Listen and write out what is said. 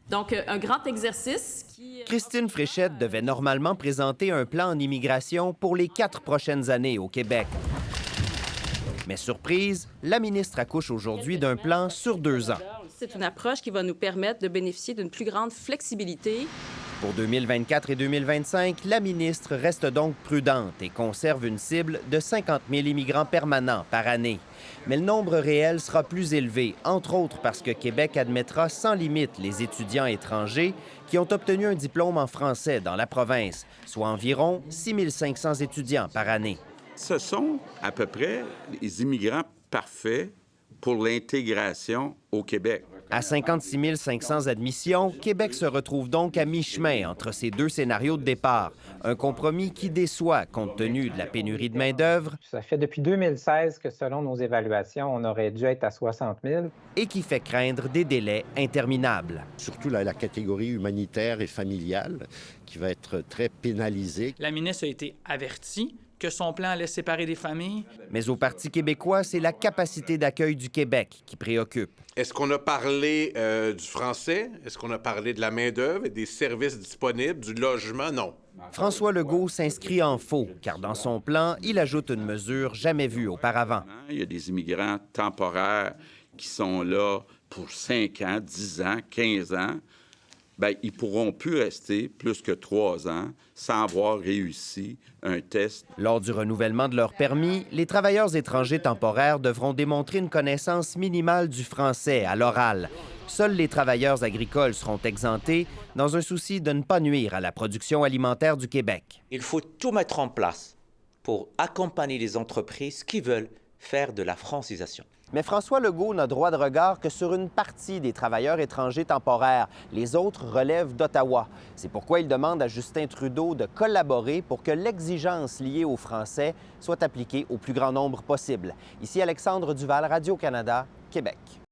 Donc, un grand exercice qui... Christine Fréchette devait normalement présenter un plan en immigration pour les 4 prochaines années au Québec. Mais surprise, la ministre accouche aujourd'hui d'un plan sur 2 ans. C'est une approche qui va nous permettre de bénéficier d'une plus grande flexibilité. Pour 2024 et 2025, la ministre reste donc prudente et conserve une cible de 50 000 immigrants permanents par année. Mais le nombre réel sera plus élevé, entre autres parce que Québec admettra sans limite les étudiants étrangers qui ont obtenu un diplôme en français dans la province, soit environ 6 500 étudiants par année. Ce sont à peu près les immigrants parfaits pour l'intégration au Québec. À 56 500 admissions, Québec se retrouve donc à mi-chemin entre ces 2 scénarios de départ. Un compromis qui déçoit compte tenu de la pénurie de main-d'œuvre. Ça fait depuis 2016 que, selon nos évaluations, on aurait dû être à 60 000. Et qui fait craindre des délais interminables. Surtout la catégorie humanitaire et familiale qui va être très pénalisée. La ministre a été avertie que son plan allait séparer des familles. Mais au Parti québécois, c'est la capacité d'accueil du Québec qui préoccupe. Est-ce qu'on a parlé du français? Est-ce qu'on a parlé de la main-d'œuvre et des services disponibles, du logement? Non. François Legault s'inscrit en faux, car dans son plan, il ajoute une mesure jamais vue auparavant. Il y a des immigrants temporaires qui sont là pour 5 ans, 10 ans, 15 ans. Bien, ils ne pourront plus rester plus que 3 ans sans avoir réussi un test. Lors du renouvellement de leur permis, les travailleurs étrangers temporaires devront démontrer une connaissance minimale du français à l'oral. Seuls les travailleurs agricoles seront exemptés dans un souci de ne pas nuire à la production alimentaire du Québec. Il faut tout mettre en place pour accompagner les entreprises qui veulent faire de la francisation. Mais François Legault n'a droit de regard que sur une partie des travailleurs étrangers temporaires. Les autres relèvent d'Ottawa. C'est pourquoi il demande à Justin Trudeau de collaborer pour que l'exigence liée au français soit appliquée au plus grand nombre possible. Ici Alexandre Duval, Radio-Canada, Québec.